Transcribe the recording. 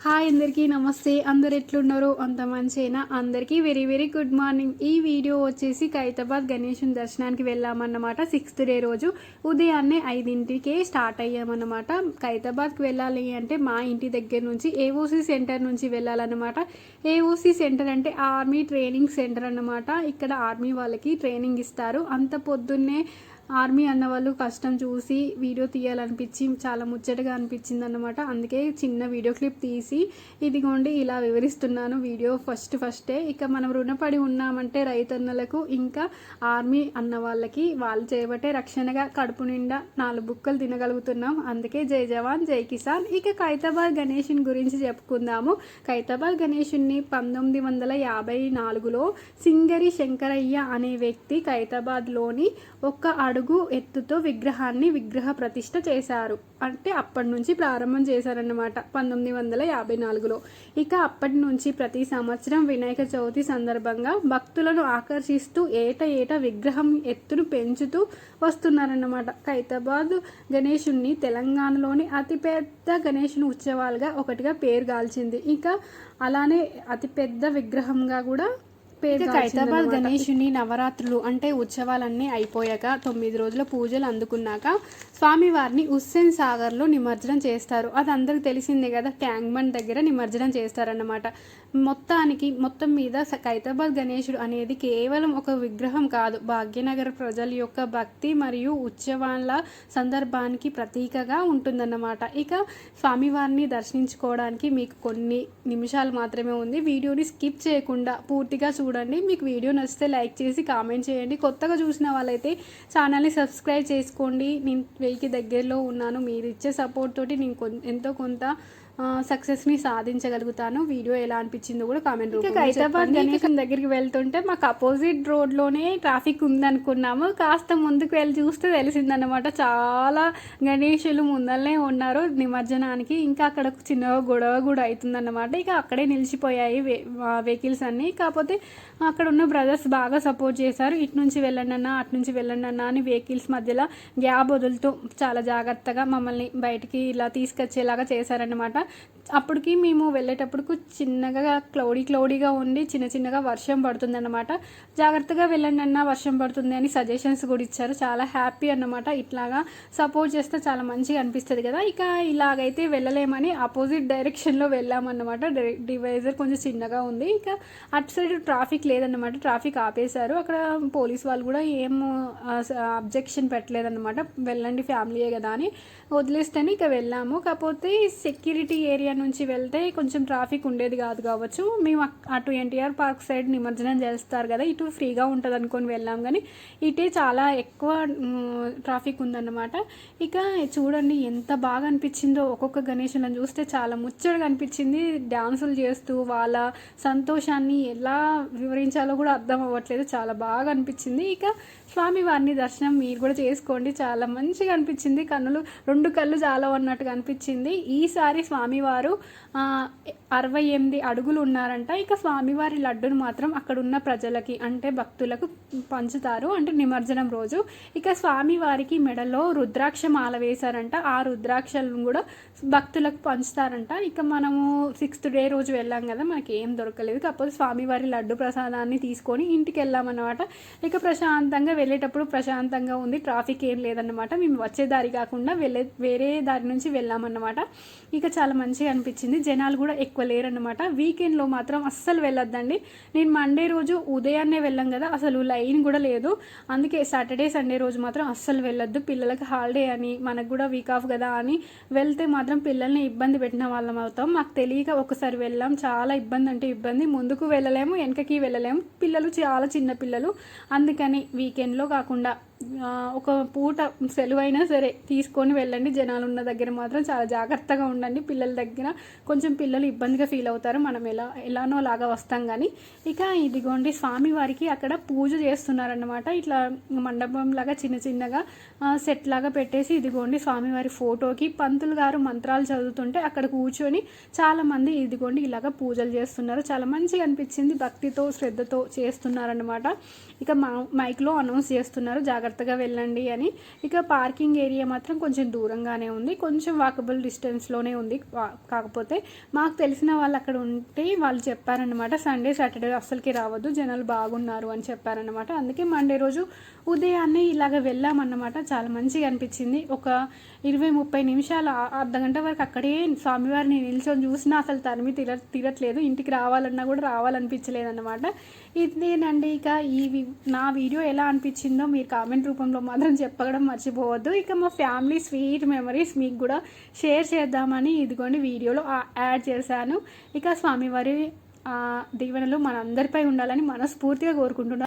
Hi అందరికీ నమస్తే. అందరు ఎట్లున్నారు? అంత మంచిగా. అందరికీ వెరీ వెరీ గుడ్ మార్నింగ్. ఈ వీడియో వచ్చేసి ఖైరతాబాద్ గణేశుని దర్శనానికి వెళ్ళామన్నమాట. 6th డే రోజు ఉదయాన్నే 5ంటికే స్టార్ట్ అయ్యామన్నమాట. ఖైరతాబాద్కి వెళ్ళాలి అంటే మా ఇంటి దగ్గర నుంచి ఏఓసి సెంటర్ నుంచి వెళ్ళాలన్నమాట. ఏఓసి సెంటర్ అంటే ఆర్మీ ట్రైనింగ్ సెంటర్ అన్నమాట. ఇక్కడ ఆర్మీ వాళ్ళకి ట్రైనింగ్ ఇస్తారు. అంత పొద్దున్నే ఆర్మీ అన్న వాళ్ళు కష్టం చూసి వీడియో తీయాలనిపించి చాలా ముచ్చటగా అనిపించింది అన్నమాట. అందుకే చిన్న వీడియో క్లిప్ తీసి ఇదిగోండి ఇలా వివరిస్తున్నాను వీడియో ఫస్టే. ఇక మనం రుణపడి ఉన్నామంటే రైతన్నలకు, ఇంకా ఆర్మీ అన్న వాళ్ళకి, వాళ్ళు చేయబట్టే రక్షణగా కడుపు నిండా 4 బుక్కలు తినగలుగుతున్నాం. అందుకే జై జవాన్ జై కిసాన్. ఇక ఖైరతాబాద్ గణేశుని గురించి చెప్పుకుందాము. ఖైరతాబాద్ గణేశుని 1954లో సింగరి శంకరయ్య అనే వ్యక్తి ఖైరతాబాద్లోని ఒక్క అడుగు ఎత్తుతో విగ్రహ ప్రతిష్ఠ చేశారు. అంటే అప్పటి నుంచి ప్రారంభం చేశారన్నమాట 1954లో. ఇక అప్పటి నుంచి ప్రతి సంవత్సరం వినాయక చవితి సందర్భంగా భక్తులను ఆకర్షిస్తూ ఏటా విగ్రహం ఎత్తును పెంచుతూ వస్తున్నారన్నమాట. ఖైరతాబాద్ గణేశుని తెలంగాణలోని అతిపెద్ద గణేశుని ఉత్సవాలుగా ఒకటిగా పేరు గాల్చింది. ఇక అలానే అతిపెద్ద విగ్రహంగా కూడా ఖైరతాబాద్ గణేశుని నవరాత్రులు అంటే ఉత్సవాలన్నీ అయిపోయాక 9 రోజుల పూజలు అందుకున్నాక స్వామివారిని హుస్సేన్ సాగర్లో నిమజ్జనం చేస్తారు. అది అందరికి తెలిసిందే కదా, ట్యాంక్ బండ్ దగ్గర నిమజ్జనం చేస్తారన్నమాట. మొత్తం మీద ఖైరతాబాద్ గణేశుడు అనేది కేవలం ఒక విగ్రహం కాదు, భాగ్యనగర ప్రజల యొక్క భక్తి మరియు ఉత్సవాల సందర్భానికి ప్రతీకగా ఉంటుందన్నమాట. ఇక స్వామివారిని దర్శించుకోవడానికి మీకు కొన్ని నిమిషాలు మాత్రమే ఉంది. వీడియోని స్కిప్ చేయకుండా పూర్తిగా చూడండి. మీకు వీడియో నచ్చితే లైక్ చేసి కామెంట్ చేయండి. కొత్తగా చూసిన వాళ్ళైతే ఛానల్ని సబ్స్క్రైబ్ చేసుకోండి. నేను 1000కి దగ్గరలో ఉన్నాను. మీరు ఇచ్చే సపోర్ట్ తోటి నేను ఎంతో కొంత సక్సెస్ని సాధించగలుగుతాను. వీడియో ఎలా అనిపించిందో కూడా కామెంట్ రూపంలో ఖైరతాబాద్ గణేశుని దగ్గరికి వెళ్తుంటే మాకు అపోజిట్ రోడ్లోనే ట్రాఫిక్ ఉందనుకున్నాము. కాస్త ముందుకు వెళ్ళి చూస్తే తెలిసిందన్నమాట చాలా గణేశులు ముందరనే ఉన్నారు నిమజ్జనానికి. ఇంకా అక్కడ చిన్న గొడవ కూడా అవుతుందన్నమాట. ఇక అక్కడే నిలిచిపోయాయి వెహికల్స్ అన్నీ. కాకపోతే అక్కడ ఉన్న బ్రదర్స్ బాగా సపోర్ట్ చేశారు. ఇటు నుంచి వెళ్ళండి అన్న, అటు నుంచి వెళ్ళండి అన్న అని వెహికల్స్ మధ్యలో గ్యాప్ వదులుతూ చాలా జాగ్రత్తగా మమ్మల్ని బయటికి ఇలా తీసుకొచ్చేలాగా చేశారన్నమాట. అప్పటికి మేము వెళ్ళేటప్పుడు చిన్నగా క్లౌడీగా ఉండి చిన్నగా వర్షం పడుతుందన్నమాట. జాగ్రత్తగా వెళ్ళండి అన్న, వర్షం పడుతుంది అని సజెషన్స్ కూడా ఇచ్చారు. చాలా హ్యాపీ అన్నమాట. ఇట్లాగా సపోర్ట్ చేస్తే చాలా మంచిగా అనిపిస్తుంది కదా. ఇక ఇలాగైతే వెళ్ళలేమని ఆపోజిట్ డైరెక్షన్లో వెళ్ళామన్నమాట. డివైజర్ కొంచెం చిన్నగా ఉంది. ఇక అటు సైడ్ ట్రాఫిక్ లేదన్నమాట. ట్రాఫిక్ ఆపేశారు. అక్కడ పోలీస్ వాళ్ళు కూడా ఏం అబ్జెక్షన్ పెట్టలేదన్నమాట. వెళ్ళండి ఫ్యామిలీయే కదా అని వదిలేస్తేనే ఇక వెళ్ళాము. కాకపోతే సెక్యూరిటీ ఏరియా నుంచి వెళ్తే కొంచెం ట్రాఫిక్ ఉండేది కావచ్చు. మేము అటు ఎన్టీఆర్ పార్క్ సైడ్ నిమజ్జనం చేస్తారు కదా, ఇటు ఫ్రీగా ఉంటుంది అనుకొని వెళ్ళాం. కానీ ఇటే చాలా ఎక్కువ ట్రాఫిక్ ఉందన్నమాట. ఇక చూడండి ఎంత బాగా అనిపించిందో. ఒక్కొక్క గణేశులను చూస్తే చాలా ముచ్చటగా అనిపించింది. డ్యాన్సులు చేస్తూ వాళ్ళ సంతోషాన్ని ఎలా వివరించాలో కూడా అర్థం అవ్వట్లేదు. చాలా బాగా అనిపించింది. ఇక స్వామివారిని దర్శనం మీరు కూడా చేసుకోండి. చాలా మంచిగా అనిపించింది. 2 కళ్ళు చాలా అన్నట్టుగా అనిపించింది. ఈసారి స్వామివారు 68 అడుగులు ఉన్నారంట. ఇక స్వామివారి లడ్డును మాత్రం అక్కడ ఉన్న ప్రజలకి అంటే భక్తులకు పంచుతారు, అంటే నిమజ్జనం రోజు. ఇక స్వామివారికి మెడలో రుద్రాక్ష మాల వేశారంట. ఆ రుద్రాక్షలను కూడా భక్తులకు పంచుతారంట. ఇక మనము 6th డే రోజు వెళ్ళాం కదా, మనకి ఏం దొరకలేదు. కాకపోతే స్వామివారి లడ్డు ప్రసాదాన్ని తీసుకొని ఇంటికి వెళ్ళామన్నమాట. ఇక ప్రశాంతంగా వెళ్ళేటప్పుడు ప్రశాంతంగా ఉంది, ట్రాఫిక్ ఏం లేదన్నమాట. మేము వచ్చే దారి కాకుండా వేరే దారి నుంచి వెళ్ళామన్నమాట. ఇక చాలా మంచిగా అనిపించింది. జనాలు కూడా ఎక్కువ లేరన్నమాట. వీకెండ్లో మాత్రం అస్సలు వెళ్ళొద్దండి. నేను మండే రోజు ఉదయాన్నే వెళ్ళాం కదా, అసలు లైన్ కూడా లేదు. అందుకే సాటర్డే సండే రోజు మాత్రం అస్సలు వెళ్ళొద్దు. పిల్లలకి హాలిడే అని, మనకు కూడా వీక్ ఆఫ్ కదా అని వెళ్తే మాత్రం పిల్లల్ని ఇబ్బంది పెట్టిన వాళ్ళం అవుతాం. మాకు తెలియక ఒకసారి వెళ్ళాం. చాలా ఇబ్బంది అంటే ఇబ్బంది. ముందుకు వెళ్ళలేము, వెనకకి వెళ్ళలేము. పిల్లలు చాలా చిన్న పిల్లలు. అందుకని వీకెండ్లో కాకుండా ఒక పూట సెలవు అయినా సరే తీసుకొని వెళ్ళండి. జనాలు ఉన్న దగ్గర మాత్రం చాలా జాగ్రత్తగా ఉండండి. పిల్లల దగ్గర కొంచెం పిల్లలు ఇబ్బందిగా ఫీల్ అవుతారు. మనం ఎలానో లాగా వస్తాం. కానీ ఇక ఇదిగోండి స్వామివారికి అక్కడ పూజ చేస్తున్నారన్నమాట. ఇట్లా మండపం లాగా చిన్నగా సెట్ లాగా పెట్టేసి ఇదిగోండి స్వామివారి ఫోటోకి పంతులు గారు మంత్రాలు చదువుతుంటే అక్కడ కూర్చొని చాలామంది ఇదిగోండి ఇలాగ పూజలు చేస్తున్నారు. చాలా మంచిగా అనిపించింది. భక్తితో శ్రద్ధతో చేస్తున్నారన్నమాట. ఇక మైక్లో అనౌన్స్ చేస్తున్నారు, జాగ్రత్త జాగ్రత్తగా వెళ్ళండి అని. ఇక పార్కింగ్ ఏరియా మాత్రం కొంచెం దూరంగానే ఉంది, కొంచెం వాకబుల్ డిస్టెన్స్లోనే ఉంది. కాకపోతే మాకు తెలిసిన వాళ్ళు అక్కడ ఉంటే వాళ్ళు చెప్పారనమాట, సండే సాటర్డే అస్సలకి రావద్దు, జనాలు బాగున్నారు అని చెప్పారనమాట. అందుకే మండే రోజు ఉదయాన్నే ఇలాగ వెళ్ళామన్నమాట. చాలా మంచిగా అనిపించింది. ఒక 20-30 నిమిషాలు అర్ధగంట వరకు అక్కడే స్వామివారిని నిల్చొని చూసినా అసలు తరిమి తీరట్లేదు. ఇంటికి రావాలన్నా కూడా రావాలనిపించలేదన్నమాట. ఇదేనండి. ఇక నా వీడియో ఎలా అనిపించిందో మీరు కామెంట్ రూపంలో మాత్రం చెప్పడం మర్చిపోవద్దు. ఇక మా ఫ్యామిలీ స్వీట్ మెమరీస్ మీకు కూడా షేర్ చేద్దామని ఇదిగోండి వీడియోలో యాడ్ చేశాను. ఇక స్వామివారి దీవెనలు మనందరిపై ఉండాలని మనస్ఫూర్తిగా కోరుకుంటున్నాను.